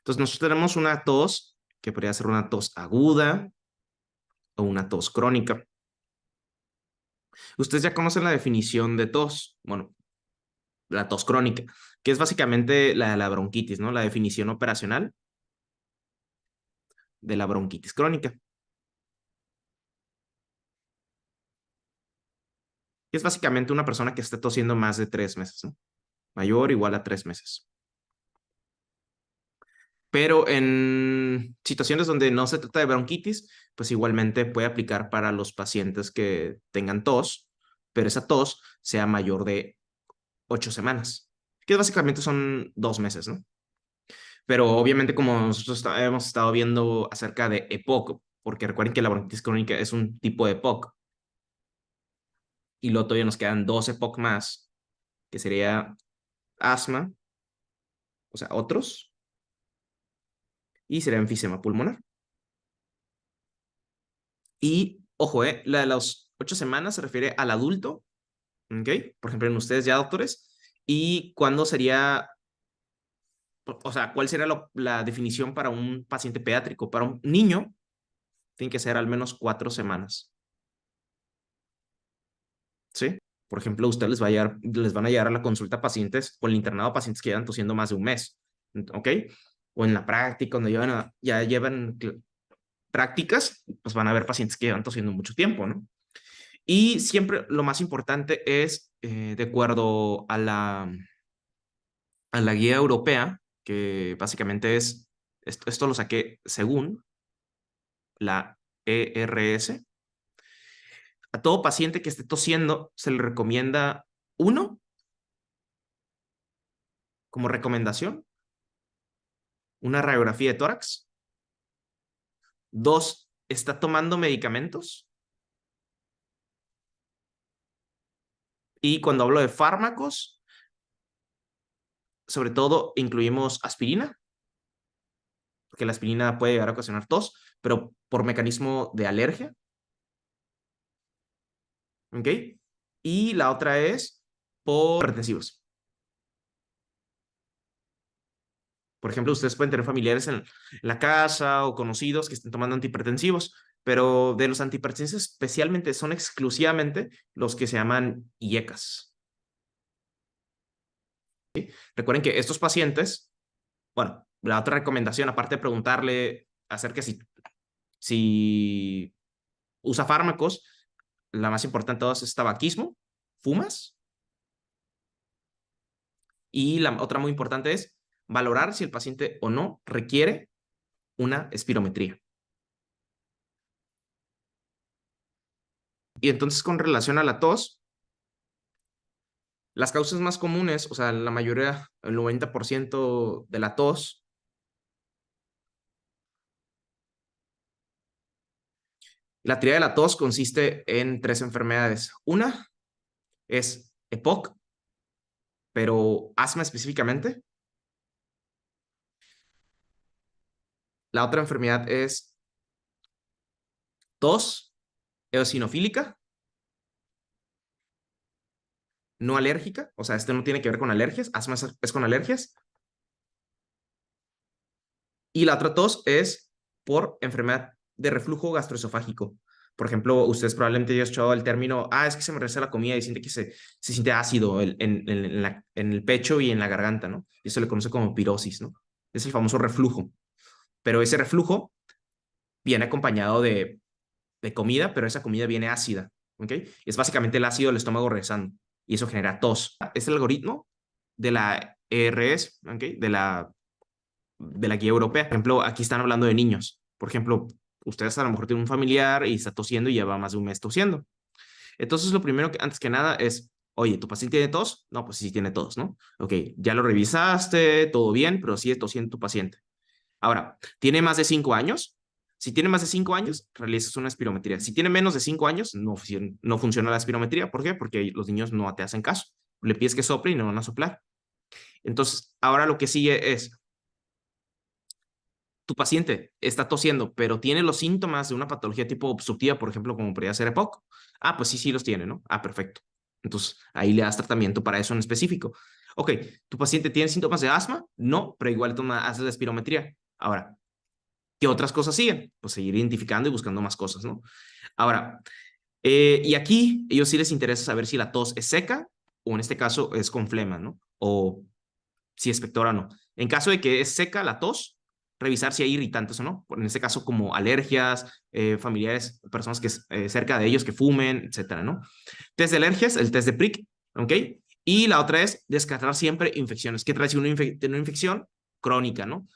Entonces, nosotros tenemos una tos que podría ser una tos aguda o una tos crónica. Ustedes ya conocen la definición de tos, bueno, la tos crónica, que es básicamente la bronquitis, ¿no? La definición operacional de la bronquitis crónica, que es básicamente una persona que está tosiendo más de 3 meses, ¿no? Mayor o igual a 3 meses. Pero en situaciones donde no se trata de bronquitis, pues igualmente puede aplicar para los pacientes que tengan tos, pero esa tos sea mayor de 8 semanas, que básicamente son 2 meses, ¿no? Pero obviamente como nosotros hemos estado viendo acerca de EPOC, porque recuerden que la bronquitis crónica es un tipo de EPOC, y luego todavía nos quedan 2 EPOC más, que sería asma, o sea, otros, y sería enfisema pulmonar. Y, ojo, la de las 8 semanas se refiere al adulto, ¿ok? Por ejemplo, en ustedes ya doctores, y cuándo sería, o sea, cuál sería la definición para un paciente pediátrico. Para un niño, tiene que ser al menos 4 semanas, ¿sí? Por ejemplo, ustedes les van a llegar a la consulta pacientes o el internado pacientes que llevan tosiendo más de un mes, ¿ok? O en la práctica, cuando ya llevan prácticas, pues van a ver pacientes que llevan tosiendo mucho tiempo, ¿no? Y siempre lo más importante es, de acuerdo a la guía europea, que básicamente esto lo saqué según la ERS, a todo paciente que esté tosiendo se le recomienda, uno, como recomendación, una radiografía de tórax. Dos, está tomando medicamentos. Y cuando hablo de fármacos, sobre todo incluimos aspirina, porque la aspirina puede llegar a ocasionar tos, pero por mecanismo de alergia. ¿Ok? Y la otra es por hipertensivos. Por ejemplo, ustedes pueden tener familiares en la casa o conocidos que estén tomando antihipertensivos, pero de los antihipertensivos especialmente son exclusivamente los que se llaman IECAS. ¿Sí? Recuerden que estos pacientes, bueno, la otra recomendación, aparte de preguntarle acerca si usa fármacos, la más importante de todas es tabaquismo, fumas, y la otra muy importante es valorar si el paciente o no requiere una espirometría. Y entonces, con relación a la tos, las causas más comunes, o sea, la mayoría, el 90% de la tos, la teoría de la tos consiste en 3 enfermedades. Una es EPOC, pero asma específicamente. La otra enfermedad es tos eosinofílica, no alérgica, o sea, este no tiene que ver con alergias, asma es con alergias. Y la otra tos es por enfermedad de reflujo gastroesofágico. Por ejemplo, ustedes probablemente hayan escuchado el término, es que se me regresa la comida y siente que se siente ácido en el pecho y en la garganta, ¿no? Y eso le conoce como pirosis, ¿no? Es el famoso reflujo. Pero ese reflujo viene acompañado de comida, pero esa comida viene ácida, ¿ok? Es básicamente el ácido del estómago regresando y eso genera tos. Es el algoritmo de la ERS, ¿ok? De la guía europea. Por ejemplo, aquí están hablando de niños. Por ejemplo, ustedes a lo mejor tienen un familiar y está tosiendo y lleva más de un mes tosiendo. Entonces, lo primero que, antes que nada, es, oye, ¿tu paciente tiene tos? No, pues sí tiene tos, ¿no? Ok, ya lo revisaste, todo bien, pero sigue tosiendo tu paciente. Ahora, ¿tiene más de 5 años? Si tiene más de 5 años, realizas una espirometría. Si tiene menos de 5 años, no funciona la espirometría. ¿Por qué? Porque los niños no te hacen caso. Le pides que sople y no van a soplar. Entonces, ahora lo que sigue es, tu paciente está tosiendo, pero tiene los síntomas de una patología tipo obstructiva, por ejemplo, como podría ser EPOC. Pues sí, sí los tiene, ¿no? Perfecto. Entonces, ahí le das tratamiento para eso en específico. Ok, ¿tu paciente tiene síntomas de asma? No, pero igual haces la espirometría. Ahora, ¿qué otras cosas siguen? Pues seguir identificando y buscando más cosas, ¿no? Ahora, y aquí ellos sí les interesa saber si la tos es seca o en este caso es con flema, ¿no? O si es pectora o no. En caso de que es seca la tos, revisar si hay irritantes o no. En este caso, como alergias, familiares, personas que cerca de ellos que fumen, etcétera, ¿no? Test de alergias, el test de Prick, ¿ok? Y la otra es descartar siempre infecciones. ¿Qué trae si uno tiene una infección crónica, ¿no?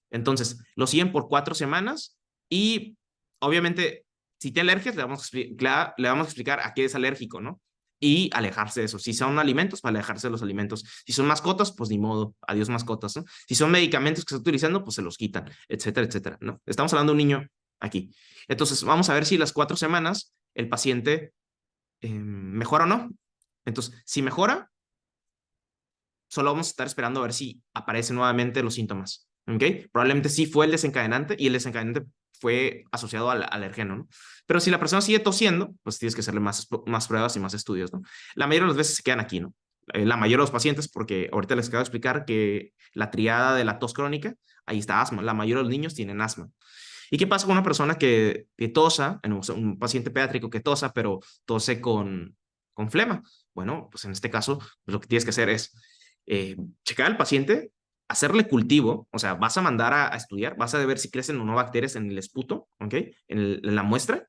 Entonces, lo siguen por 4 semanas y obviamente, si tiene alergias, le vamos a explicar a qué es alérgico, ¿no? Y alejarse de eso. Si son alimentos, para alejarse de los alimentos. Si son mascotas, pues ni modo, adiós mascotas, ¿no? Si son medicamentos que está utilizando, pues se los quitan, etcétera, etcétera, ¿no? Estamos hablando de un niño aquí. Entonces, vamos a ver si las 4 semanas el paciente mejora o no. Entonces, si mejora, solo vamos a estar esperando a ver si aparecen nuevamente los síntomas. ¿Ok? Probablemente sí fue el desencadenante y el desencadenante fue asociado al alergeno, ¿no? Pero si la persona sigue tosiendo, pues tienes que hacerle más pruebas y más estudios, ¿no? La mayoría de las veces se quedan aquí, ¿no? La mayoría de los pacientes, porque ahorita les acabo de explicar que la triada de la tos crónica, ahí está asma. La mayoría de los niños tienen asma. ¿Y qué pasa con una persona que tosa, un paciente pediátrico que tosa, pero tose con flema? Bueno, pues en este caso, pues lo que tienes que hacer es checar al paciente, hacerle cultivo, o sea, vas a mandar a estudiar, vas a ver si crecen o no bacterias en el esputo, ¿ok? En la muestra,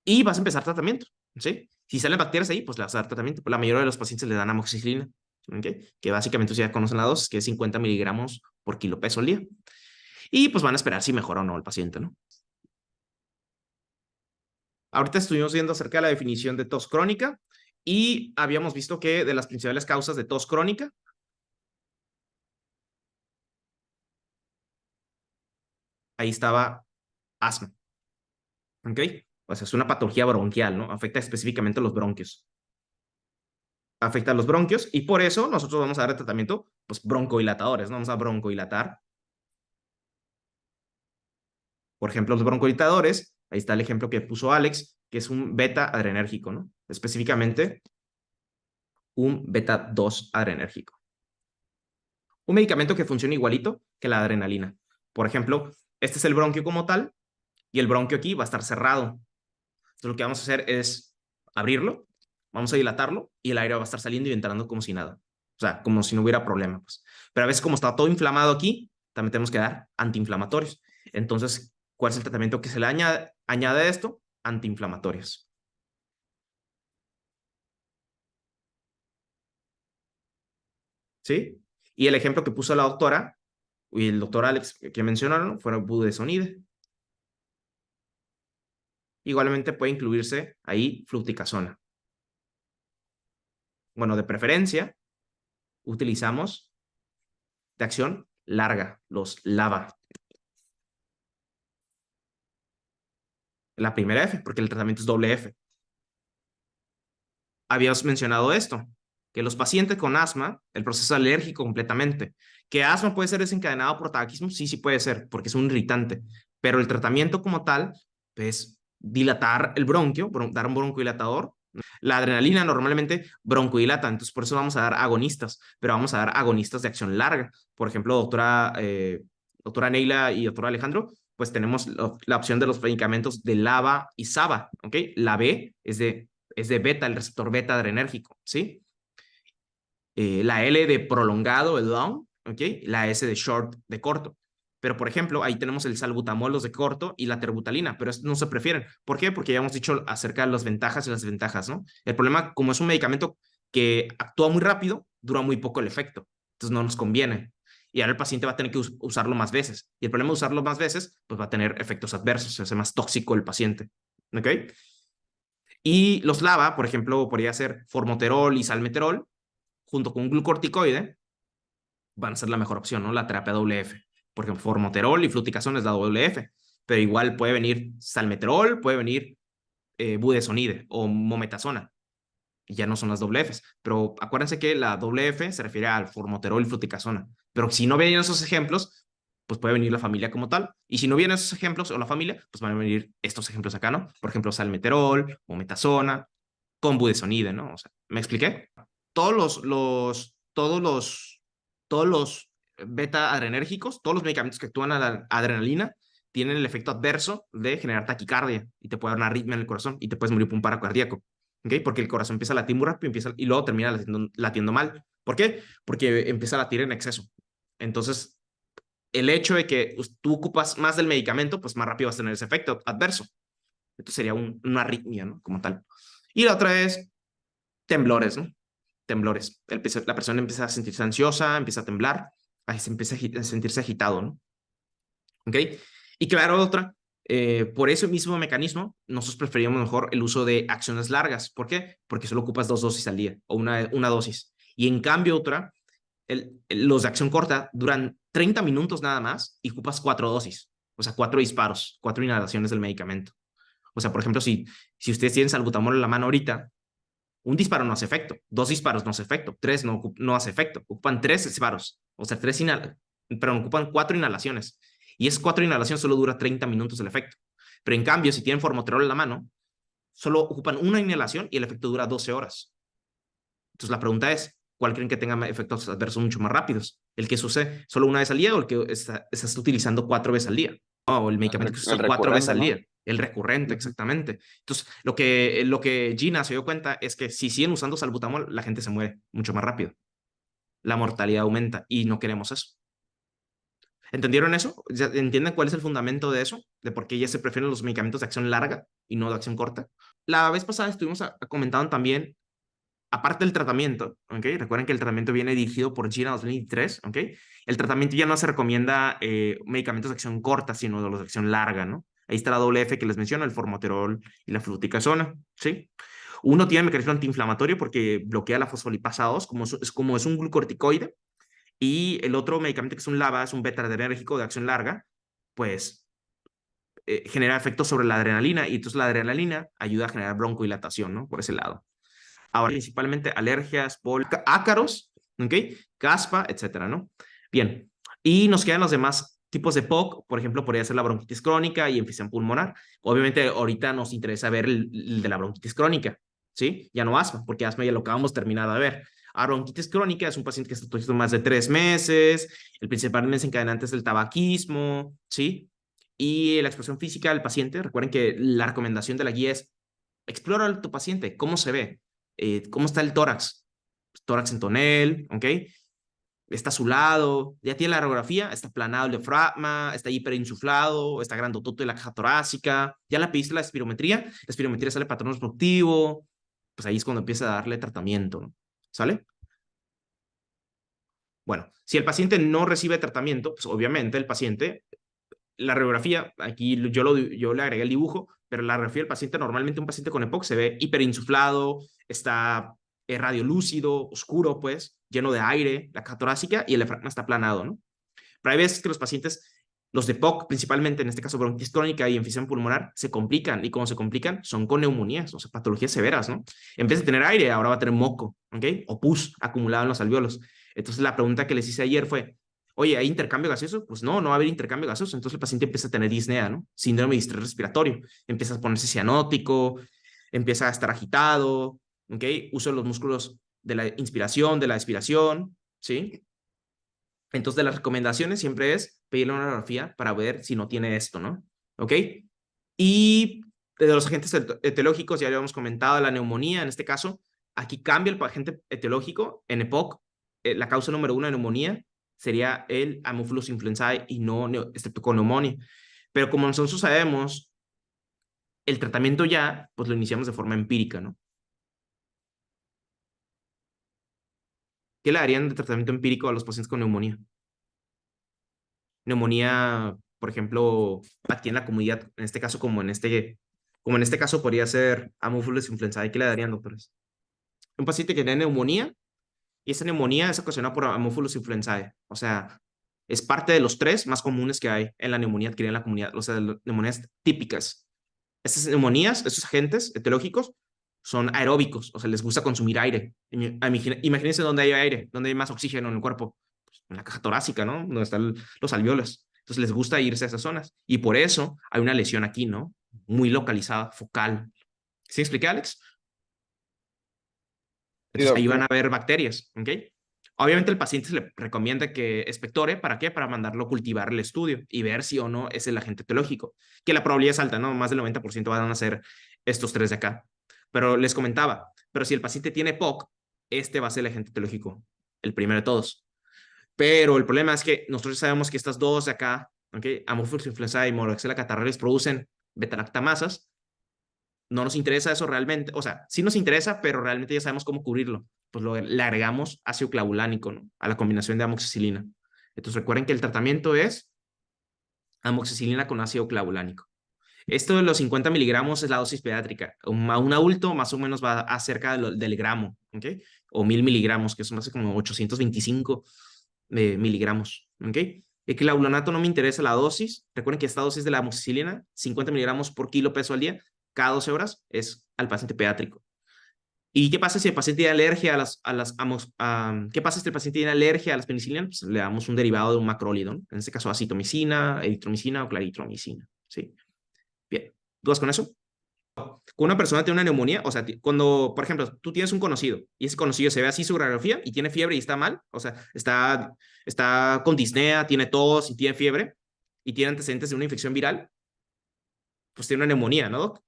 y vas a empezar tratamiento, ¿sí? Si salen bacterias ahí, pues le vas a dar tratamiento. La mayoría de los pacientes le dan amoxicilina, ¿ok? Que básicamente ustedes ya conocen la dosis, que es 50 miligramos por kilo peso al día. Y pues van a esperar si mejora o no el paciente, ¿no? Ahorita estuvimos viendo acerca de la definición de tos crónica y habíamos visto que de las principales causas de tos crónica, ahí estaba asma, ¿ok? O sea, es una patología bronquial, ¿no? Afecta específicamente a los bronquios. Afecta a los bronquios y por eso nosotros vamos a dar el tratamiento, pues, broncodilatadores, ¿no? Vamos a broncodilatar. Por ejemplo, los broncodilatadores, ahí está el ejemplo que puso Alex, que es un beta adrenérgico, ¿no? Específicamente un beta 2 adrenérgico. Un medicamento que funciona igualito que la adrenalina. Por ejemplo, este es el bronquio como tal y el bronquio aquí va a estar cerrado. Entonces lo que vamos a hacer es abrirlo, vamos a dilatarlo y el aire va a estar saliendo y entrando como si nada. O sea, como si no hubiera problema, pues. Pero a veces como está todo inflamado aquí, también tenemos que dar antiinflamatorios. Entonces, ¿cuál es el tratamiento que se le añade a esto? Antiinflamatorios. ¿Sí? Y el ejemplo que puso la doctora y el doctor Alex que mencionaron fue budesonide. Igualmente puede incluirse ahí fluticasona. Bueno, de preferencia, utilizamos de acción larga, los LAVA. La primera F, porque el tratamiento es doble F. Habías mencionado esto, que los pacientes con asma, el proceso alérgico completamente. ¿Que asma puede ser desencadenado por tabaquismo? Sí, sí puede ser, porque es un irritante. Pero el tratamiento como tal es dilatar el bronquio, dar un broncodilatador. La adrenalina normalmente broncodilata, entonces por eso vamos a dar agonistas, pero vamos a dar agonistas de acción larga. Por ejemplo, doctora Neila y doctora Alejandro, pues tenemos la opción de los medicamentos de LAVA y SABA, ¿ok? La B es de beta, el receptor beta adrenérgico, ¿sí? La L de prolongado, el long, ¿ok? La S de short, de corto. Pero, por ejemplo, ahí tenemos el salbutamol, los de corto, y la terbutalina, pero no se prefieren. ¿Por qué? Porque ya hemos dicho acerca de las ventajas y las desventajas, ¿no? El problema, como es un medicamento que actúa muy rápido, dura muy poco el efecto. Entonces no nos conviene. Y ahora el paciente va a tener que usarlo más veces. Y el problema de usarlo más veces, pues va a tener efectos adversos, se hace más tóxico el paciente. ¿Ok? Y los LAVA, por ejemplo, podría ser formoterol y salmeterol, junto con un glucorticoide, van a ser la mejor opción, ¿no? La terapia WF. Porque formoterol y fluticasona es la WF, pero igual puede venir salmeterol, puede venir budesonide o mometasona, y ya no son las WFs. Pero acuérdense que la WF se refiere al formoterol y fluticasona. Pero si no vienen esos ejemplos, pues puede venir la familia como tal. Y si no vienen esos ejemplos o la familia, pues van a venir estos ejemplos acá, ¿no? Por ejemplo, salmeterol, mometasona, con budesonide, ¿no? O sea, ¿me expliqué? Todos todos los beta adrenérgicos, todos los medicamentos que actúan a la adrenalina, tienen el efecto adverso de generar taquicardia y te puede dar una arritmia en el corazón y te puedes morir por un paro cardíaco. ¿Okay? Porque el corazón empieza a latir muy rápido y luego termina latiendo mal. ¿Por qué? Porque empieza a latir en exceso. Entonces, el hecho de que tú ocupas más del medicamento, pues más rápido vas a tener ese efecto adverso. Esto sería una arritmia, ¿no? Como tal. Y la otra es temblores, ¿no? Temblores. La persona empieza a sentirse ansiosa, empieza a temblar, ahí se empieza a sentirse agitado, ¿no? ¿Ok? Y claro, otra, por ese mismo mecanismo, nosotros preferimos mejor el uso de acciones largas. ¿Por qué? Porque solo ocupas 2 dosis al día o una dosis. Y en cambio, otra, los de acción corta duran 30 minutos nada más y ocupas 4 dosis. O sea, 4 disparos, 4 inhalaciones del medicamento. O sea, por ejemplo, si ustedes tienen salbutamol en la mano ahorita, un disparo no hace efecto, 2 disparos no hace efecto, 3 no hace efecto, ocupan 3 disparos, o sea, pero ocupan 4 inhalaciones. Y esas 4 inhalaciones solo dura 30 minutos el efecto. Pero en cambio, si tienen formoterol en la mano, solo ocupan una inhalación y el efecto dura 12 horas. Entonces la pregunta es, ¿cuál creen que tenga efectos adversos mucho más rápidos? ¿El que se use solo una vez al día o el que estás utilizando 4 veces al día? O el medicamento que se El usa 4 veces recurrente, al ¿no? día. El recurrente, exactamente. Entonces, lo que Gina se dio cuenta es que si siguen usando salbutamol, la gente se muere mucho más rápido. La mortalidad aumenta y no queremos eso. ¿Entendieron eso? ¿Ya entienden cuál es el fundamento de eso? De por qué ya se prefieren los medicamentos de acción larga y no de acción corta. La vez pasada estuvimos comentando también aparte del tratamiento, ¿ok? Recuerden que el tratamiento viene dirigido por Gina 2003, ¿ok? El tratamiento ya no se recomienda medicamentos de acción corta, sino de los de acción larga, ¿no? Ahí está la doble F que les menciono, el formoterol y la fluticasona, ¿sí? Uno tiene mecanismo antiinflamatorio porque bloquea la fosfolipasa 2, como es un glucorticoide, y el otro medicamento que es un LABA, es un beta adrenérgico de acción larga, pues genera efectos sobre la adrenalina, y entonces la adrenalina ayuda a generar broncodilatación, ¿no? Por ese lado. Ahora, principalmente alergias, ácaros, ¿ok? Caspa, etcétera, ¿no? Bien, y nos quedan los demás tipos de POC, por ejemplo, podría ser la bronquitis crónica y enfisema pulmonar. Obviamente, ahorita nos interesa ver el de la bronquitis crónica, ¿sí? Ya no asma, porque asma ya lo acabamos terminado de ver. A bronquitis crónica es un paciente que está teniendo más de 3 meses, el principal desencadenante es el tabaquismo, ¿sí? Y la expresión física del paciente, recuerden que la recomendación de la guía es explora a tu paciente, cómo se ve, cómo está el tórax, tórax en tonel, ¿ok? Está azulado, ya tiene la radiografía, está aplanado el diafragma, está hiperinsuflado, está grandotote la caja torácica, ya la pediste la espirometría sale patrón obstructivo, pues ahí es cuando empieza a darle tratamiento, ¿no? ¿Sale? Bueno, si el paciente no recibe tratamiento, pues obviamente el paciente, la radiografía, aquí yo le agregué el dibujo, pero la radiografía del paciente, normalmente un paciente con EPOC se ve hiperinsuflado, está radiolúcido, oscuro, pues, lleno de aire, la caja torácica y el diafragma está aplanado, ¿no? Pero hay veces que los pacientes, los de EPOC, principalmente en este caso bronquitis crónica y enfisema pulmonar, se complican y como se complican son con neumonías, o sea, patologías severas, ¿no? En vez de tener aire, ahora va a tener moco, ¿ok? O pus acumulado en los alvéolos. Entonces la pregunta que les hice ayer fue, oye, ¿hay intercambio gaseoso? Pues no va a haber intercambio gaseoso. Entonces el paciente empieza a tener disnea, ¿no? Síndrome de distrés respiratorio. Empieza a ponerse cianótico, empieza a estar agitado, ¿ok? Uso de los músculos de la inspiración, de la expiración, ¿sí? Entonces, de las recomendaciones siempre es pedirle una radiografía para ver si no tiene esto, ¿no? ¿Ok? Y de los agentes etiológicos, ya lo habíamos comentado, la neumonía, en este caso, aquí cambia el agente etiológico. En EPOC, la causa número 1 de neumonía sería el Haemophilus influenzae y no Streptococcus. Pero como nosotros sabemos, el tratamiento ya, pues lo iniciamos de forma empírica, ¿no? ¿Qué le darían de tratamiento empírico a los pacientes con neumonía? Neumonía, por ejemplo, aquí en la comunidad, en este caso, como en este caso podría ser Haemophilus influenzae, ¿qué le darían, doctores? Un paciente que tiene neumonía y esa neumonía es ocasionada por Haemophilus influenzae. O sea, es parte de los 3 más comunes que hay en la neumonía adquirida en la comunidad, o sea, las neumonías típicas. Estas neumonías, estos agentes etiológicos, son aeróbicos, o sea, les gusta consumir aire. Imagínense dónde hay aire, dónde hay más oxígeno en el cuerpo, pues, en la caja torácica, ¿no? Donde están los alvéolos. Entonces les gusta irse a esas zonas. Y por eso hay una lesión aquí, ¿no? Muy localizada, focal. ¿Sí expliqué, Alex? Sí, Entonces ahí van doctor. a haber bacterias, ¿ok? Obviamente el paciente se le recomienda que expectore, ¿para qué? Para mandarlo a cultivar el estudio y ver si o no es el agente etiológico, que la probabilidad es alta, ¿no? Más del 90% van a ser estos tres de acá. Pero les comentaba, pero si el paciente tiene POC, este va a ser el agente etiológico, el primero de todos. Pero el problema es que nosotros sabemos que estas dos de acá, ¿ok? Haemophilus influenzae y Moraxella catarrhalis producen beta-lactamasas. No nos interesa eso realmente, o sea, sí nos interesa, pero realmente ya sabemos cómo cubrirlo. Pues le agregamos ácido clavulánico, ¿no? A la combinación de amoxicilina. Entonces recuerden que el tratamiento es amoxicilina con ácido clavulánico. Esto de los 50 miligramos es la dosis pediátrica. A un adulto más o menos va a cerca del gramo, ¿ok? O 1000 miligramos, que son más como 825 miligramos, ¿ok? El clavulanato no me interesa la dosis. Recuerden que esta dosis de la amoxicilina, 50 miligramos por kilo peso al día, cada 12 horas, es al paciente pediátrico. ¿Y qué pasa si el paciente tiene alergia qué pasa si el paciente tiene alergia a las penicilinas? Pues le damos un derivado de un macrólido, ¿no? En este caso, acitromicina, eritromicina o claritromicina, ¿sí? Bien, ¿dudas con eso? Cuando una persona tiene una neumonía, o sea, cuando, por ejemplo, tú tienes un conocido y ese conocido se ve así su radiografía y tiene fiebre y está mal, o sea, está con disnea, tiene tos y tiene fiebre y tiene antecedentes de una infección viral, pues tiene una neumonía, ¿no, doc?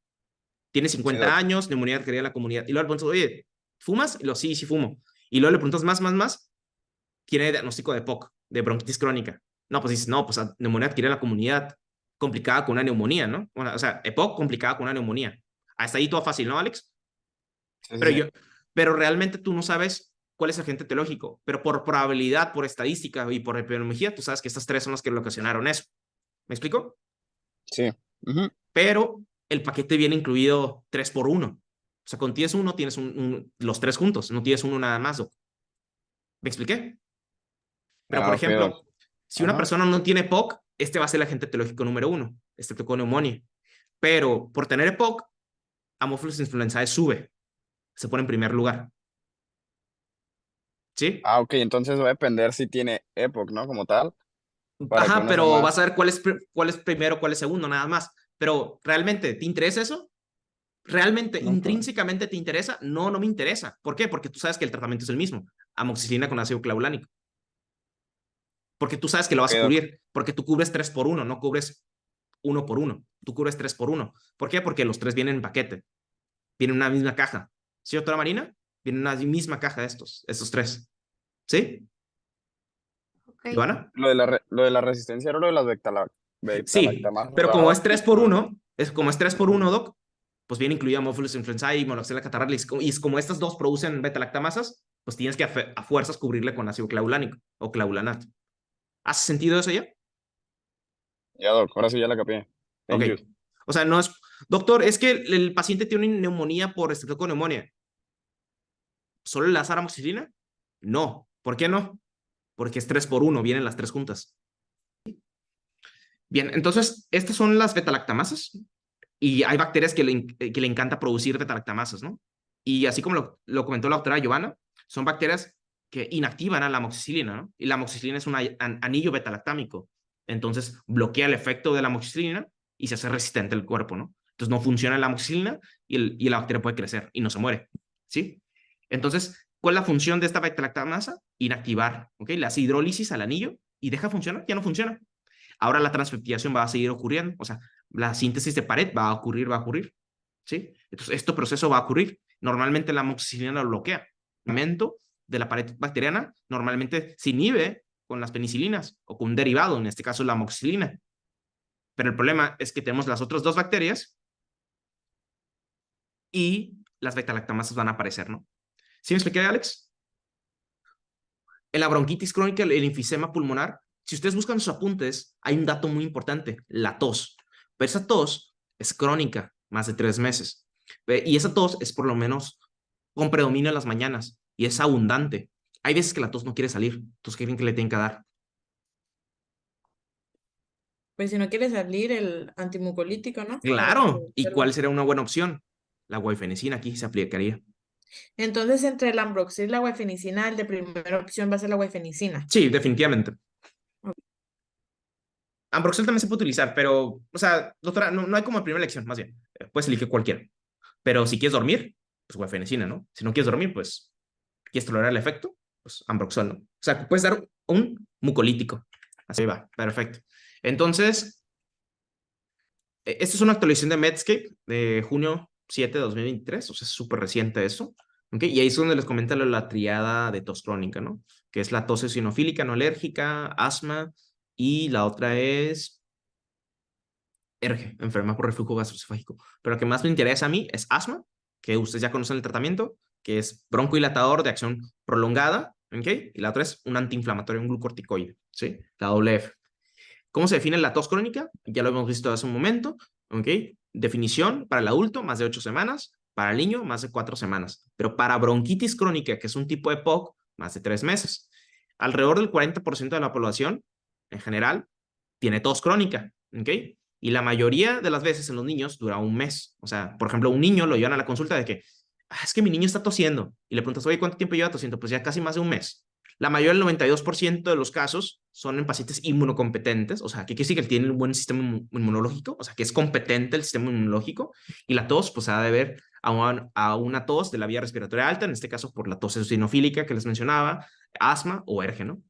Tiene Sí, 50 doc. años, neumonía adquirida en la comunidad. Y luego le preguntas, oye, ¿fumas? Y lo sí, sí fumo. Y luego le preguntas más, tiene diagnóstico de POC, de bronquitis crónica. No, pues dices, no, pues neumonía adquirida en la comunidad, complicada con una neumonía, ¿no? Bueno, o sea, EPOC complicada con una neumonía. Hasta ahí todo fácil, ¿no, Alex? Sí, sí, Pero sí. yo, pero realmente tú no sabes cuál es el agente teológico, pero por probabilidad, por estadística y por epidemiología, tú sabes que estas tres son las que lo ocasionaron eso. ¿Me explico? Sí. Ujú. Pero el paquete viene incluido 3 por uno. O sea, con tienes uno, tienes los tres juntos, no tienes uno nada más. ¿No? ¿Me expliqué? Pero, por Ah, ok, doc. ejemplo, si una Ajá. persona no tiene POC, este va a ser el agente teológico número uno, neumonía. Pero por tener EPOC, Haemophilus influenzae sube, se pone en primer lugar. ¿Sí? Ah, ok, entonces va a depender si tiene Epoch, ¿no? Como tal, para que Ajá, uno sea pero vas más. a ver cuál es primero, cuál es segundo, nada más. Pero realmente, ¿te interesa eso? ¿Realmente, No, pues, intrínsecamente te interesa? No, no me interesa. ¿Por qué? Porque tú sabes que el tratamiento es el mismo. Amoxicilina con ácido clavulánico. Porque tú sabes que lo ok, vas a doc. cubrir. Porque tú cubres 3 por uno, no cubres uno por uno. Tú cubres 3 por uno. ¿Por qué? Porque los tres vienen en paquete. Vienen en una misma caja. ¿Sí, doctora Marina? Vienen en una misma caja estos tres. ¿Sí? Ok. ¿Ivana? Lo de la resistencia era lo de las Sí, beta-lactamases, pero ¿verdad, como es doc? 3 por Ah, uno, como es 3 por uno, Doc, pues viene incluida Haemophilus influenzae y Monoxella catarrhalis. Y es como estas dos producen beta-lactamasas, pues tienes que a fuerzas cubrirle con ácido clavulánico o clavulanato. ¿Hace sentido eso ya? ya, doc, ahora sí ya la capié. Ok. Thank you. O sea, no es, doctor, es que el paciente tiene una neumonía por neumonía. ¿Solo le das amoxicilina? No. ¿Por qué no? Porque es 3 por uno, vienen las tres juntas. Bien, entonces, estas son las beta-lactamasas. Y hay bacterias que le encanta producir beta-lactamasas, ¿no? Y así como lo comentó la doctora Giovanna, son bacterias que inactivan a la amoxicilina, ¿no? Y la amoxicilina es un anillo beta-lactámico. Entonces bloquea el efecto de la amoxicilina y se hace resistente al cuerpo, ¿no? Entonces no funciona la amoxicilina y la bacteria puede crecer y no se muere, ¿sí? Entonces, ¿cuál es la función de esta beta-lactamasa? Inactivar, ¿ok? Le hace hidrólisis al anillo y deja funcionar, ya no funciona. Ahora la transfectiación va a seguir ocurriendo, o sea, la síntesis de pared va a ocurrir, ¿sí? Entonces, este proceso va a ocurrir. Normalmente la amoxicilina lo bloquea. El momento de la pared bacteriana normalmente se inhibe con las penicilinas o con un derivado, en este caso la amoxicilina. Pero el problema es que tenemos las otras dos bacterias y las beta-lactamasas van a aparecer, ¿no? ¿Sí me expliqué, Alex? En la bronquitis crónica, el enfisema pulmonar, si ustedes buscan sus apuntes, hay un dato muy importante, la tos. Pero esa tos es crónica, más de 3 meses. Y esa tos es por lo menos con predominio en las mañanas y es abundante. Hay veces que la tos no quiere salir, entonces ¿qué creen que le tienen que dar? Pues si no quiere salir el antimucolítico, ¿no? Para que Claro, ¿y cuál salga. sería una buena opción? La guaifenicina aquí se aplicaría. Entonces, entre el ambroxil y la guaifenicina, el de primera opción va a ser la guaifenicina. Sí, definitivamente. Ok. Ambroxol también se puede utilizar, pero, o sea, doctora, no hay como primera elección, más bien. Puedes elegir cualquiera. Pero si quieres dormir, pues guaifenicina, ¿no? Si no quieres dormir, pues quieres tolerar el efecto, pues, Ambroxol, ¿no? O sea, puedes dar un mucolítico. Así va, perfecto. Entonces, esta es una actualización de Medscape de junio 7 de 2023, o sea, es súper reciente eso. ¿Okay? Y ahí es donde les comenta la triada de tos crónica, ¿no? Que es la tos eosinofílica no alérgica, asma, y la otra es ERGE, enfermedad por reflujo gastroesofágico. Pero lo que más me interesa a mí es asma, que ustedes ya conocen el tratamiento, que es broncohilatador de acción prolongada, ¿ok? Y la otra es un antiinflamatorio, un glucorticoide, ¿sí? La doble F. ¿Cómo se define la tos crónica? Ya lo hemos visto hace un momento, ¿ok? Definición para el adulto, más de 8 semanas, para el niño, más de 4 semanas, pero para bronquitis crónica, que es un tipo de POC, más de 3 meses. Alrededor del 40% de la población, en general, tiene tos crónica, ¿ok? Y la mayoría de las veces en los niños dura un mes. O sea, por ejemplo, un niño lo llevan a la consulta de que, es que mi niño está tosiendo. Y le preguntas, oye, ¿cuánto tiempo lleva tosiendo? Pues ya casi más de un mes. La mayoría, el 92% de los casos, son en pacientes inmunocompetentes, o sea, que quiere decir que tienen un buen sistema inmunológico, o sea, que es competente el sistema inmunológico, y la tos, pues, se ha de ver a una tos de la vía respiratoria alta, en este caso por la tos eosinofílica que les mencionaba, asma o ERGE, ¿no?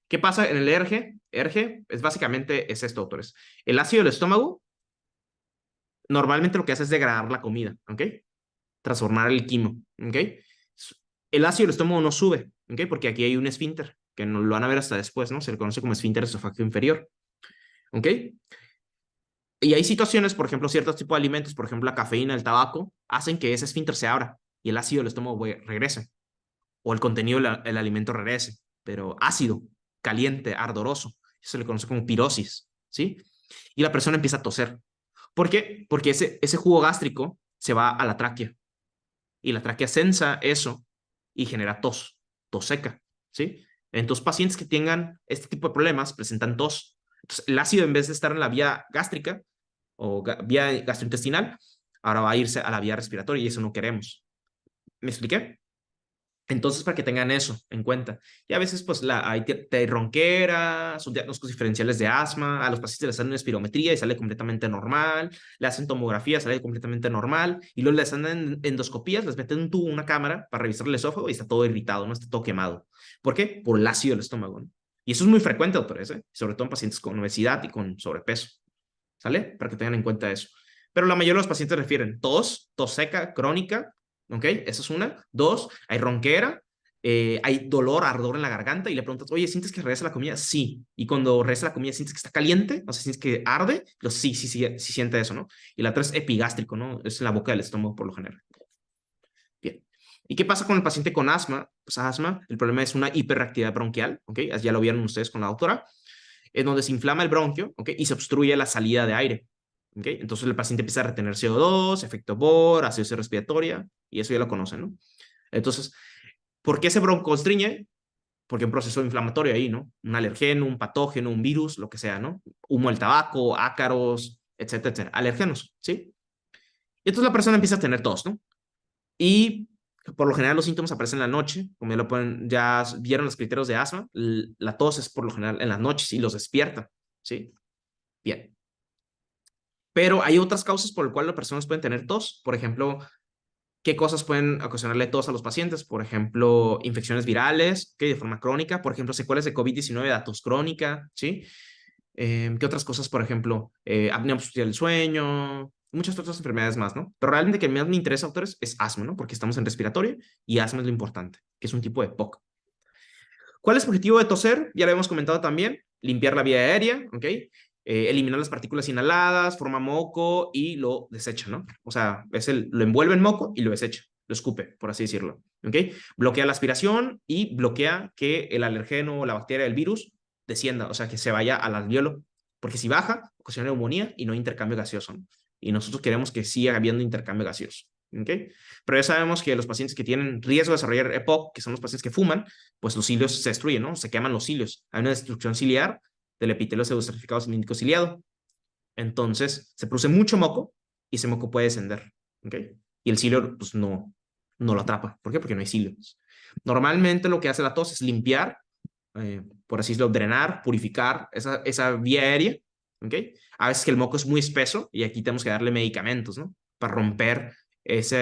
¿Qué pasa en el ERGE? ERGE es básicamente es esto, doctores. El ácido del estómago normalmente lo que hace es degradar la comida, ¿ok? Transformar el quimo, ¿ok? El ácido del estómago no sube, ¿ok? Porque aquí hay un esfínter, que no lo van a ver hasta después, ¿no? Se le conoce como esfínter esofágico inferior, ¿ok? Y hay situaciones, por ejemplo, ciertos tipos de alimentos, por ejemplo, la cafeína, el tabaco, hacen que ese esfínter se abra y el ácido del estómago regrese, o el contenido del alimento regrese, pero ácido, caliente, ardoroso, eso se le conoce como pirosis, ¿sí? Y la persona empieza a toser. ¿Por qué? Porque ese jugo gástrico se va a la tráquea y la tráquea sensa eso y genera tos seca, ¿sí? Entonces, pacientes que tengan este tipo de problemas presentan tos. Entonces, el ácido, en vez de estar en la vía gástrica o vía gastrointestinal, ahora va a irse a la vía respiratoria y eso no queremos. ¿Me expliqué? Entonces, para que tengan eso en cuenta. Y a veces, pues, hay ronquera, son diagnósticos diferenciales de asma, a los pacientes les hacen una espirometría y sale completamente normal, le hacen tomografía, sale completamente normal, y luego les hacen endoscopías, les meten un tubo, una cámara para revisar el esófago y está todo irritado, ¿no? Está todo quemado. ¿Por qué? Por el ácido del estómago, ¿no? Y eso es muy frecuente, doctores, ¿eh? Sobre todo en pacientes con obesidad y con sobrepeso, ¿sale? Para que tengan en cuenta eso. Pero la mayoría de los pacientes refieren tos seca, crónica, ¿ok? Esa es una. Dos, hay ronquera, hay dolor, ardor en la garganta y le preguntas, oye, ¿sientes que regresa la comida? Sí. Y cuando regresa la comida, ¿sientes que está caliente? O sea, ¿sientes que arde? Sí, sí siente eso, ¿no? Y la otra es epigástrico, ¿no? Es en la boca del estómago por lo general. Bien. ¿Y qué pasa con el paciente con asma? Pues asma, el problema es una hiperreactividad bronquial, ¿ok? Ya lo vieron ustedes con la doctora, en donde se inflama el bronquio, ¿ok? Y se obstruye la salida de aire. ¿Ok? Entonces el paciente empieza a retener CO2, efecto Bohr, acidosis respiratoria, y eso ya lo conocen, ¿no? Entonces, ¿por qué se broncoconstriñe? Porque hay un proceso inflamatorio ahí, ¿no? Un alergeno, un patógeno, un virus, lo que sea, ¿no? Humo del tabaco, ácaros, etcétera, etcétera. Alergenos, ¿sí? Y entonces la persona empieza a tener tos, ¿no? Y por lo general los síntomas aparecen en la noche, como ya lo pueden, ya vieron los criterios de asma, la tos es por lo general en las noches y los despierta, ¿sí? Bien. Pero hay otras causas por las cuales las personas pueden tener tos. Por ejemplo, ¿qué cosas pueden ocasionarle tos a los pacientes? Por ejemplo, infecciones virales, que de forma crónica. Por ejemplo, secuelas de COVID-19, la tos crónica, ¿sí? ¿Qué otras cosas? Por ejemplo, apnea obstructiva del sueño, muchas otras enfermedades más, ¿no? Pero realmente que más me interesa, autores, es asma, ¿no? Porque estamos en respiratorio y asma es lo importante, que es un tipo de POC. ¿Cuál es el objetivo de toser? Ya lo hemos comentado también, limpiar la vía aérea, ¿ok? Eliminar las partículas inhaladas, forma moco y lo desecha, ¿no? O sea, lo envuelve en moco y lo desecha, lo escupe, por así decirlo, ¿ok? Bloquea la aspiración y bloquea que el alergeno o la bacteria, el virus, descienda, o sea, que se vaya al alveolo, porque si baja, ocasiona neumonía y no intercambio gaseoso, ¿no? Y nosotros queremos que siga habiendo intercambio gaseoso, ¿ok? Pero ya sabemos que los pacientes que tienen riesgo de desarrollar EPOC, que son los pacientes que fuman, pues los cilios se destruyen, ¿no? Se queman los cilios. Hay una destrucción ciliar del epitelio pseudoestratificado cilíndrico ciliado. Entonces, se produce mucho moco y ese moco puede descender, ¿ok? Y el cilio, pues no lo atrapa. ¿Por qué? Porque no hay cilios. Normalmente lo que hace la tos es limpiar, por así decirlo, drenar, purificar esa vía aérea, ¿ok? A veces que el moco es muy espeso y aquí tenemos que darle medicamentos, ¿no? Para romper esa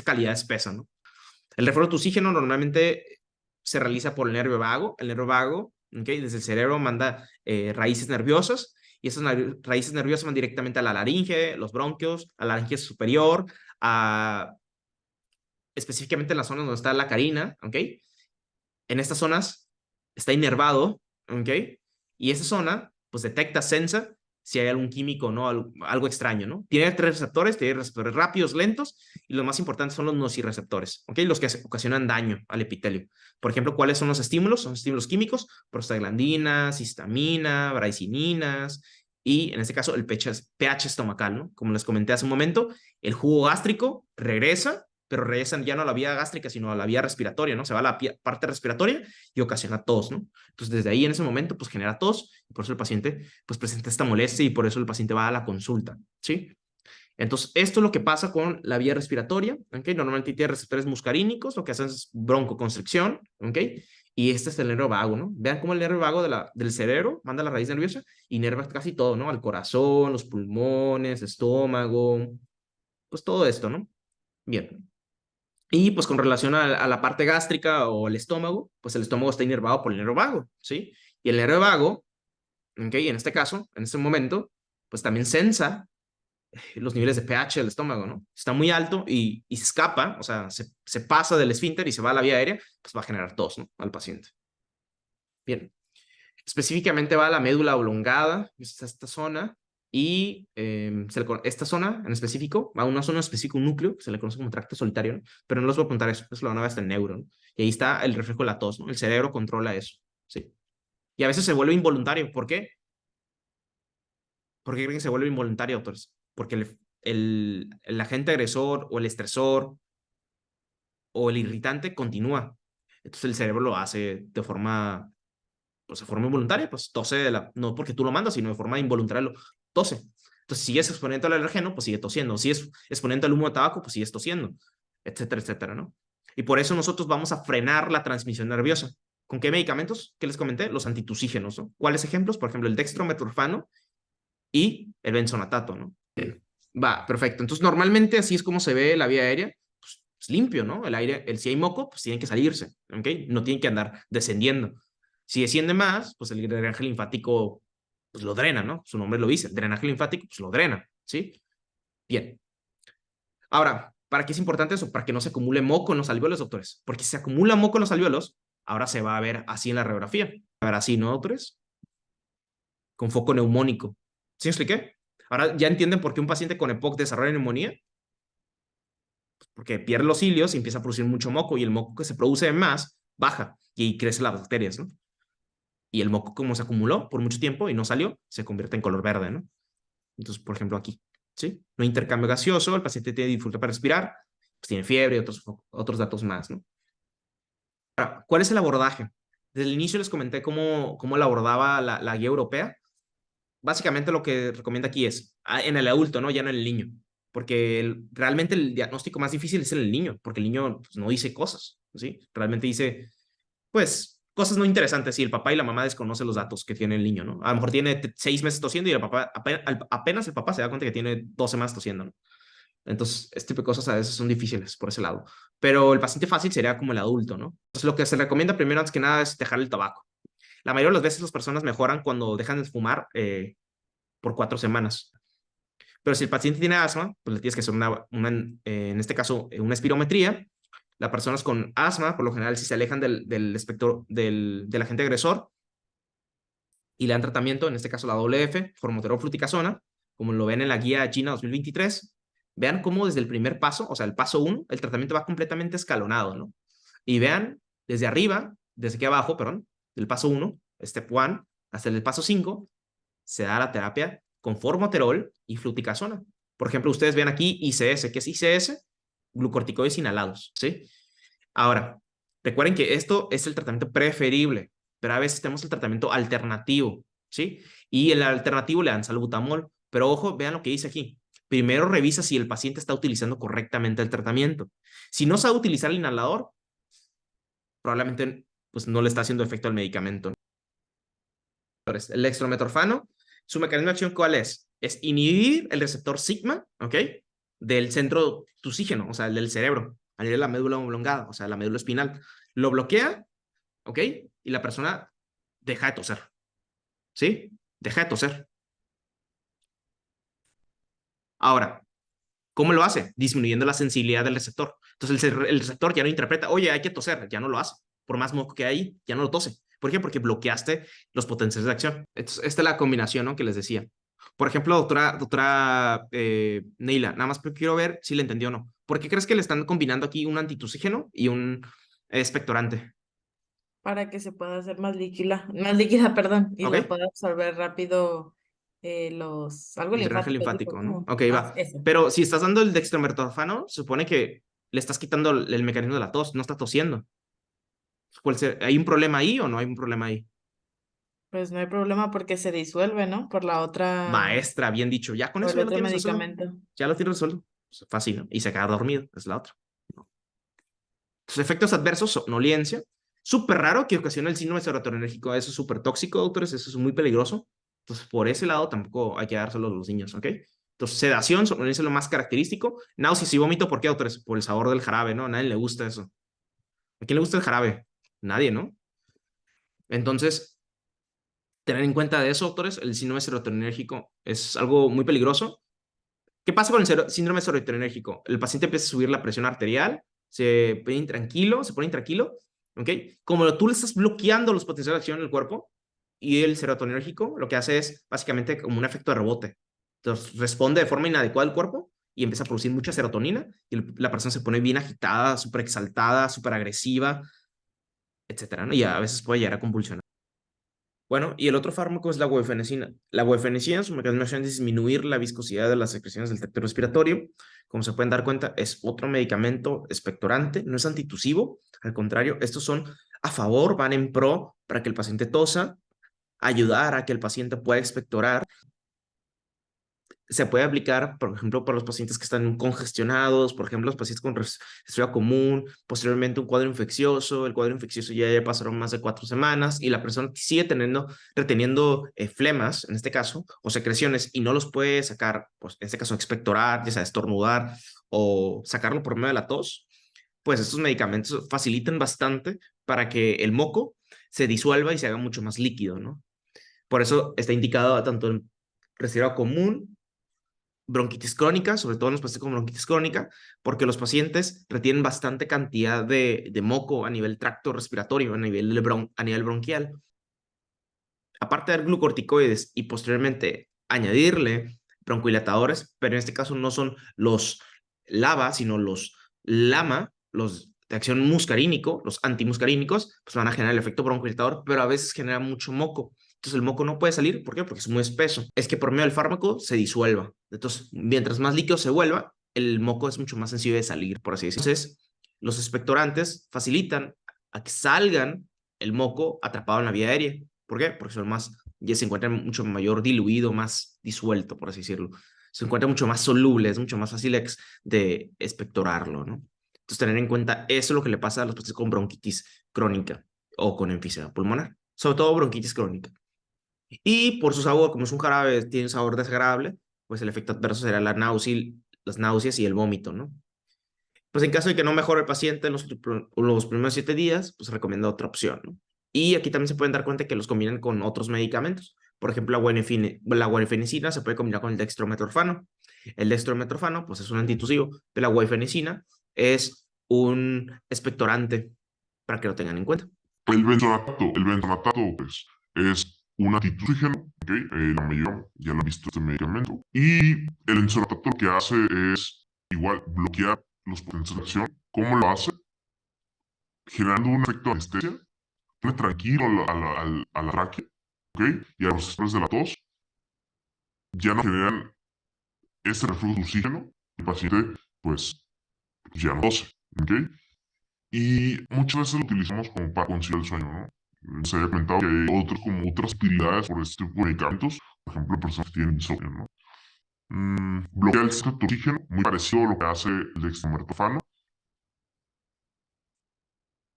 calidad espesa, ¿no? El reflujo de oxígeno normalmente se realiza por el nervio vago. El nervio vago, ¿okay? Desde el cerebro manda raíces nerviosas y esas raíces nerviosas van directamente a la laringe, los bronquios, a la laringe superior, específicamente en las zonas donde está la carina, ¿ok? En estas zonas está inervado, ¿ok? Y esa zona, pues detecta, sensa, si hay algún químico, ¿no? Algo extraño, ¿no? Tiene 3 receptores, tiene receptores rápidos, lentos, y los más importantes son los nocireceptores, ¿ok? Los que ocasionan daño al epitelio. Por ejemplo, ¿cuáles son los estímulos? Son estímulos químicos, prostaglandinas, histamina, braicininas, y en este caso el pH estomacal, ¿no? Como les comenté hace un momento, el jugo gástrico regresa, pero regresan ya no a la vía gástrica, sino a la vía respiratoria, ¿no? Se va a la parte respiratoria y ocasiona tos, ¿no? Entonces, desde ahí, en ese momento, pues genera tos, y por eso el paciente, pues presenta esta molestia y por eso el paciente va a la consulta, ¿sí? Entonces, esto es lo que pasa con la vía respiratoria, ¿ok? Normalmente tiene receptores muscarínicos, lo que hacen es broncoconstricción, ¿ok? Y este es el nervio vago, ¿no? Vean cómo el nervio vago del cerebro manda la raíz nerviosa y nerva casi todo, ¿no? Al corazón, los pulmones, estómago, pues todo esto, ¿no? Bien. Y pues con relación a la parte gástrica o el estómago, pues el estómago está inervado por el nervio vago, ¿sí? Y el nervio vago, ¿ok? En este caso, en este momento, pues también sensa los niveles de pH del estómago, ¿no? Está muy alto y se escapa, o sea, se pasa del esfínter y se va a la vía aérea, pues va a generar tos, ¿no? Al paciente. Bien. Específicamente va a la médula oblongada, esta zona, y esta zona en específico, va a una zona específica, un núcleo, que se le conoce como tracto solitario, ¿no? Pero no les voy a apuntar eso lo van a ver hasta el neuro, ¿no? Y ahí está el reflejo de la tos, ¿no? El cerebro controla eso, ¿sí? Y a veces se vuelve involuntario. ¿Por qué? ¿Por qué creen que se vuelve involuntario, doctores? Porque el agente agresor o el estresor o el irritante continúa. Entonces el cerebro lo hace de forma, pues de forma involuntaria, pues tose no porque tú lo mandas, sino de forma involuntaria lo tose. Entonces, si es exponente al alergeno, pues sigue tosiendo. Si es exponente al humo de tabaco, pues sigues tosiendo, etcétera, etcétera, ¿no? Y por eso nosotros vamos a frenar la transmisión nerviosa. ¿Con qué medicamentos? ¿Qué les comenté? Los antitusígenos, ¿no? ¿Cuáles ejemplos? Por ejemplo, el dextrometorfano y el benzonatato, ¿no? Va, perfecto. Entonces, normalmente así es como se ve la vía aérea, pues, es limpio, ¿no? El aire, si hay moco, pues tiene que salirse, ¿ok? No tiene que andar descendiendo. Si desciende más, pues el drenaje linfático, pues lo drena, ¿no? Su nombre lo dice, el drenaje linfático, pues lo drena, ¿sí? Bien. Ahora, ¿para qué es importante eso? Para que no se acumule moco en los alvéolos, doctores. Porque si se acumula moco en los alvéolos, ahora se va a ver así en la radiografía. A ver así, ¿no, doctores? Con foco neumónico. ¿Sí me expliqué? Ahora ya entienden por qué un paciente con EPOC desarrolla neumonía, porque pierde los cilios y empieza a producir mucho moco, y el moco que se produce más baja y crecen las bacterias, ¿no? Y el moco, como se acumuló por mucho tiempo y no salió, se convierte en color verde, ¿no? Entonces, por ejemplo, aquí, ¿sí? No hay intercambio gaseoso, el paciente tiene dificultad para respirar, pues tiene fiebre y otros datos más, ¿no? Ahora, ¿cuál es el abordaje? Desde el inicio les comenté cómo la abordaba la guía europea. Básicamente lo que recomienda aquí es en el adulto, ¿no? Ya no en el niño. Porque realmente el diagnóstico más difícil es en el niño, porque el niño pues, no dice cosas, ¿sí? Realmente dice, pues, cosas no interesantes y el papá y la mamá desconocen los datos que tiene el niño, ¿no? A lo mejor tiene 6 meses tosiendo y el papá, apenas el papá se da cuenta que tiene 12 más tosiendo, ¿no? Entonces, este tipo de cosas a veces son difíciles por ese lado. Pero el paciente fácil sería como el adulto, ¿no? Entonces, lo que se recomienda primero, antes que nada, es dejar el tabaco. La mayoría de las veces las personas mejoran cuando dejan de fumar por 4 semanas. Pero si el paciente tiene asma, pues le tienes que hacer en este caso, una espirometría. Las personas con asma, por lo general, si se alejan del espectro del agente agresor y le dan tratamiento, en este caso la WF, formoterol fluticasona, como lo ven en la guía China 2023, vean cómo desde el primer paso, o sea, el paso 1, el tratamiento va completamente escalonado, ¿no? Y vean desde arriba, desde aquí abajo, perdón, del paso 1, step 1, hasta el paso 5, se da la terapia con formoterol y fluticasona. Por ejemplo, ustedes ven aquí ICS. ¿Qué es ICS? Glucorticoides inhalados, ¿sí? Ahora, recuerden que esto es el tratamiento preferible, pero a veces tenemos el tratamiento alternativo, ¿sí? Y el alternativo le dan salbutamol, pero ojo, vean lo que dice aquí. Primero revisa si el paciente está utilizando correctamente el tratamiento. Si no sabe utilizar el inhalador, probablemente pues, no le está haciendo efecto al medicamento. El dextrometorfano, su mecanismo de acción, ¿cuál es? Es inhibir el receptor sigma, ¿ok? Del centro tusígeno, o sea, el del cerebro. a nivel de la médula oblongada, o sea, la médula espinal. Lo bloquea, ¿ok? Y la persona deja de toser, ¿sí? Deja de toser. Ahora, ¿cómo lo hace? Disminuyendo la sensibilidad del receptor. Entonces el receptor ya no interpreta, oye, hay que toser, ya no lo hace. Por más moco que hay, ya no lo tose. ¿Por qué? Porque bloqueaste los potenciales de acción. Entonces, esta es la combinación, ¿no?, que les decía. Por ejemplo, doctora Neila, nada más quiero ver si le entendió o no. ¿Por qué crees que le están combinando aquí un antitusígeno y un expectorante? Para que se pueda hacer más líquida, perdón, y la ¿Ok? pueda absorber rápido algo El drenaje linfático, dijo, linfático, ¿no? ¿cómo? Ok, Ah, va. eso. Pero si estás dando el dextrometorfano, se supone que le estás quitando el mecanismo de la tos, no está tosiendo. ¿Hay un problema ahí o no hay un problema ahí? Pues no hay problema porque se disuelve, ¿no? Por la otra, Maestra, bien dicho. Ya con por eso el ya lo otro tienes resuelto. medicamento. Ya lo tienes resuelto. Fácil, ¿no? Y se queda dormido, es la otra. Sus efectos adversos, somnolencia. Súper raro que ocasiona el síndrome serotoninérgico. Eso es súper tóxico, doctores. Eso es muy peligroso. Entonces, por ese lado tampoco hay que dárselo a los niños, ¿ok? Entonces, sedación, somnolencia es lo más característico. Náuseas y vómito, ¿por qué, doctores? Por el sabor del jarabe, ¿no? A nadie le gusta eso. ¿A quién le gusta el jarabe? Nadie, ¿no? Entonces, tener en cuenta de eso, doctores, el síndrome serotoninérgico es algo muy peligroso. ¿Qué pasa con el síndrome serotoninérgico? El paciente empieza a subir la presión arterial, se pone intranquilo, ¿ok? Como tú le estás bloqueando los potenciales de acción en el cuerpo, y el serotoninérgico lo que hace es básicamente como un efecto de rebote. Entonces responde de forma inadecuada al cuerpo y empieza a producir mucha serotonina y la persona se pone bien agitada, súper exaltada, súper agresiva, etcétera, ¿no? Y a veces puede llegar a convulsionar. Bueno, y el otro fármaco es la guaifenesin. La guaifenesin, su mecanismo de acción es disminuir la viscosidad de las secreciones del tracto respiratorio. Como se pueden dar cuenta, es otro medicamento expectorante, no es antitusivo, al contrario, estos son a favor, van en pro para que el paciente tosa, ayudar a que el paciente pueda expectorar. Se puede aplicar, por ejemplo, para los pacientes que están congestionados, por ejemplo, los pacientes con resfriado común, posteriormente un cuadro infeccioso, el cuadro infeccioso ya pasaron más de 4 semanas y la persona sigue reteniendo flemas, en este caso, o secreciones, y no los puede sacar, pues en este caso, expectorar, ya sea estornudar o sacarlo por medio de la tos, pues estos medicamentos facilitan bastante para que el moco se disuelva y se haga mucho más líquido, ¿no? Por eso está indicado tanto en resfriado común, bronquitis crónica, sobre todo en los pacientes con bronquitis crónica, porque los pacientes retienen bastante cantidad de moco a nivel tracto respiratorio, a nivel bronquial. Aparte de dar glucorticoides y posteriormente añadirle broncohilatadores, pero en este caso no son los LABA, sino los LAMA, los de acción muscarínico, los antimuscarínicos, pues van a generar el efecto broncohilatador, pero a veces genera mucho moco. Entonces el moco no puede salir, ¿por qué? Porque es muy espeso. Es que por medio del fármaco se disuelva. Entonces, mientras más líquido se vuelva, el moco es mucho más sencillo de salir, por así decirlo. Entonces, los expectorantes facilitan a que salgan el moco atrapado en la vía aérea. ¿Por qué? Porque ya se encuentra mucho mayor diluido, más disuelto, por así decirlo. Se encuentra mucho más soluble, es mucho más fácil de expectorarlo, ¿no? Entonces, tener en cuenta eso es lo que le pasa a los pacientes con bronquitis crónica o con enfisema pulmonar, sobre todo bronquitis crónica. Y por su sabor, como es un jarabe, tiene un sabor desagradable, pues el efecto adverso será las náuseas y el vómito, ¿no? Pues en caso de que no mejore el paciente en los primeros 7 días, pues recomienda otra opción, ¿no? Y aquí también se pueden dar cuenta que los combinan con otros medicamentos. Por ejemplo, la guaifenicina se puede combinar con el dextrometorfano. El dextrometorfano, pues es un antitusivo, pero la guaifenicina es un expectorante para que lo tengan en cuenta. El bentonatato, pues, es un antitusígeno, ¿ok? La mayoría ya lo han visto este medicamento. Y el bentonatato lo que hace es igual bloquear los potenciales de acción. ¿Cómo lo hace? Generando un efecto de anestesia, pone tranquilo a la tráquea, ¿ok? Y a los receptores de la tos ya no generan ese reflujo de oxígeno. El paciente, pues, ya no tose, ¿ok? Y muchas veces lo utilizamos como para conciliar el sueño, ¿no? Se había comentado que hay otras utilidades por este tipo de medicamentos, por ejemplo, personas que tienen insomnio, ¿no? Bloquea el ciclo de oxígeno, muy parecido a lo que hace el dextrometorfano.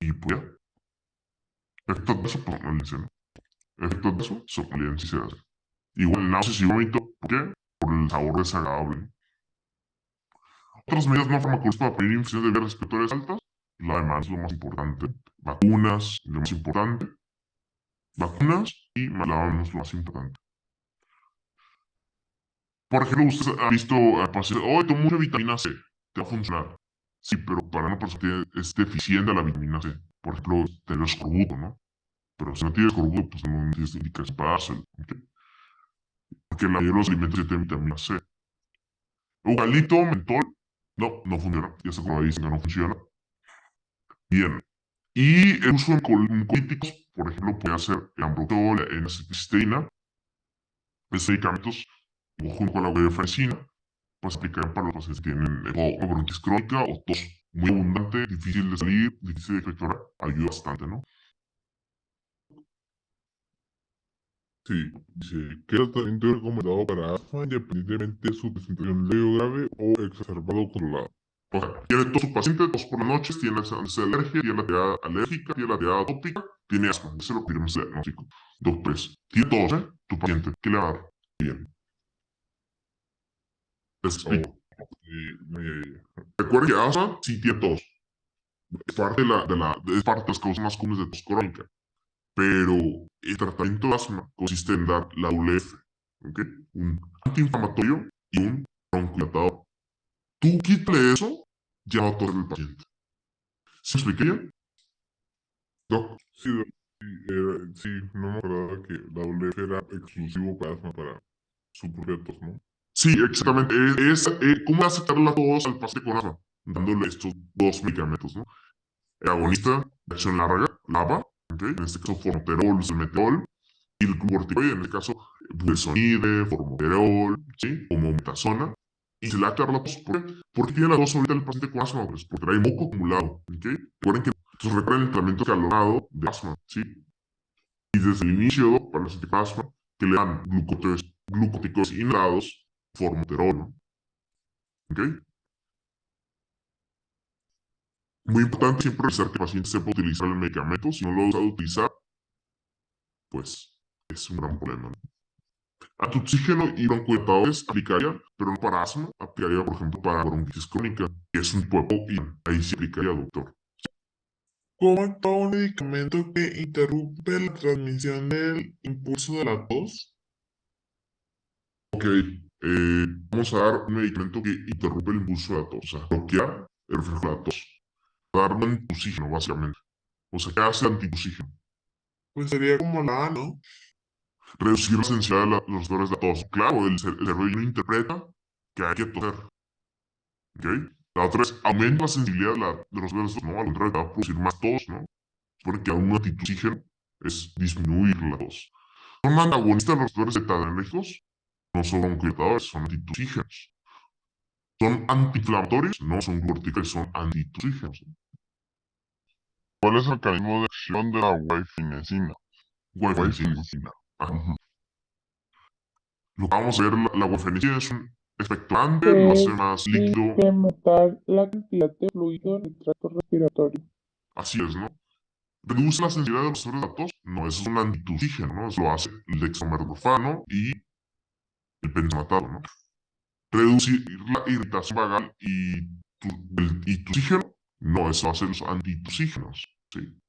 Y pues ya, efectos de eso, pues somnolencia, ¿no? Efectos de eso, somnolencia y se hace. Igual náuseas y vómito, ¿por qué? Por el sabor desagradable. Otras medidas no farmacológicas para prevenir infecciones de vías respiratorias altas, la demás es lo más importante. Vacunas, lo más importante. Vacunas y lavamanos, lo más importante. Por ejemplo, ustedes han visto a pacientes, hoy tomo mucha vitamina C, te va a funcionar. Sí, pero para una persona que es deficiente a la vitamina C, por ejemplo, tener escorbuto, ¿no? Pero si no tienes escorbuto, pues no tienes indicación para dárselo, ¿ok? Porque la mayoría de los alimentos ya tienen vitamina C. Eucalipto, mentol, no funciona. Ya se probado, dicen que no funciona. Bien. Y el uso de oncolíticos, por ejemplo, puede ser el ambrotol, la N-acetilcisteína. Estos medicamentos, junto con la guaifenicina, pues aplicar para los pacientes que tienen o bronquitis crónica o tos muy abundante, difícil de salir, difícil de efectuar, ayuda bastante, ¿no? Sí, dice, ¿qué tratamiento es recomendado para asma independientemente de su presentación leve o grave o exacerbado o controlado? O sea, tiene tos su paciente, tos por las noches, tiene alergia, tiene la tirada alérgica, tiene la tirada atópica, tiene asma. Ese es lo que queremos diagnóstico. Doctores, tiene tos, tu paciente, ¿qué le va a dar? Bien. Les explico. Recuerden que asma sí tiene tos. Es parte es parte de las causas más comunes de tos crónica. Pero el tratamiento de asma consiste en dar la WF, ¿ok? Un antiinflamatorio y un broncodilatador. Tú quítale eso, ya va a toser el paciente. ¿Se me expliqué ya? Doc, Sí, sí, no me acordaba que la WF era exclusivo para asma, para su propia tos, ¿no? sí, exactamente. ¿Cómo aceptar la tos al paciente con asma? Dándole estos dos medicamentos, ¿no? El agonista de acción larga, LABA, ¿ok? En este caso formoterol, salmeterol, y el corticoide, en este caso budesonide, formoterol, ¿sí? O mometasona. Y se le va a quitar la tos. ¿Por qué tiene la tos ahorita el paciente con asma? Pues porque trae moco acumulado, ¿ok? Recuerden el tratamiento calorado de asma, ¿sí? Y desde el inicio, para el paciente con asma, que le dan glucóticos inhalados, formoterol, ¿no? ¿Ok? Muy importante siempre revisar que el paciente sepa utilizar el medicamento. Si no lo sabe utilizar, pues es un gran problema, ¿no? Antoxígeno y broncodilatadores aplicaría, pero no para asma, aplicaría, por ejemplo, para bronquitis crónica, que es un poco, y ahí sí aplicaría, doctor. ¿Cómo actúa un medicamento que interrumpe la transmisión del impulso de la tos? Ok, vamos a dar un medicamento que interrumpe el impulso de la tos, o sea, bloquear el reflejo de la tos. Dar un antitusígeno, básicamente. O sea, ¿qué hace el antitusígeno? Pues sería como la A, ¿no? Reducir la sensibilidad de los dolores de la tos. Claro, el cerebro no interpreta que hay que toser. ¿Ok? La otra es aumenta la sensibilidad de los dolores de tos. No, al contrario, te va a producir más tos, ¿no? Porque un antitusígeno es disminuir la tos. Son antagonistas los receptores beta-adrenérgicos, no son broncodilatadores, son antitusígenos. Son antiinflamatorios, no son corticoides, son antitusígenos. ¿Cuál es el mecanismo de acción de la guaifenicina? Guaifenicina. Lo que vamos a ver, la guaifenicina es un expectorante, lo hace más líquido. Incrementar la cantidad de fluido en el tracto respiratorio. Así es, ¿no? ¿Reduce la sensibilidad de los receptores de la tos? No, eso es un antitusígeno, ¿no? Eso lo hace el dextromethorphan y el benzonatato, ¿no? Reducir la irritación vagal y tusígeno, no, eso hace los antitusígenos, ¿sí?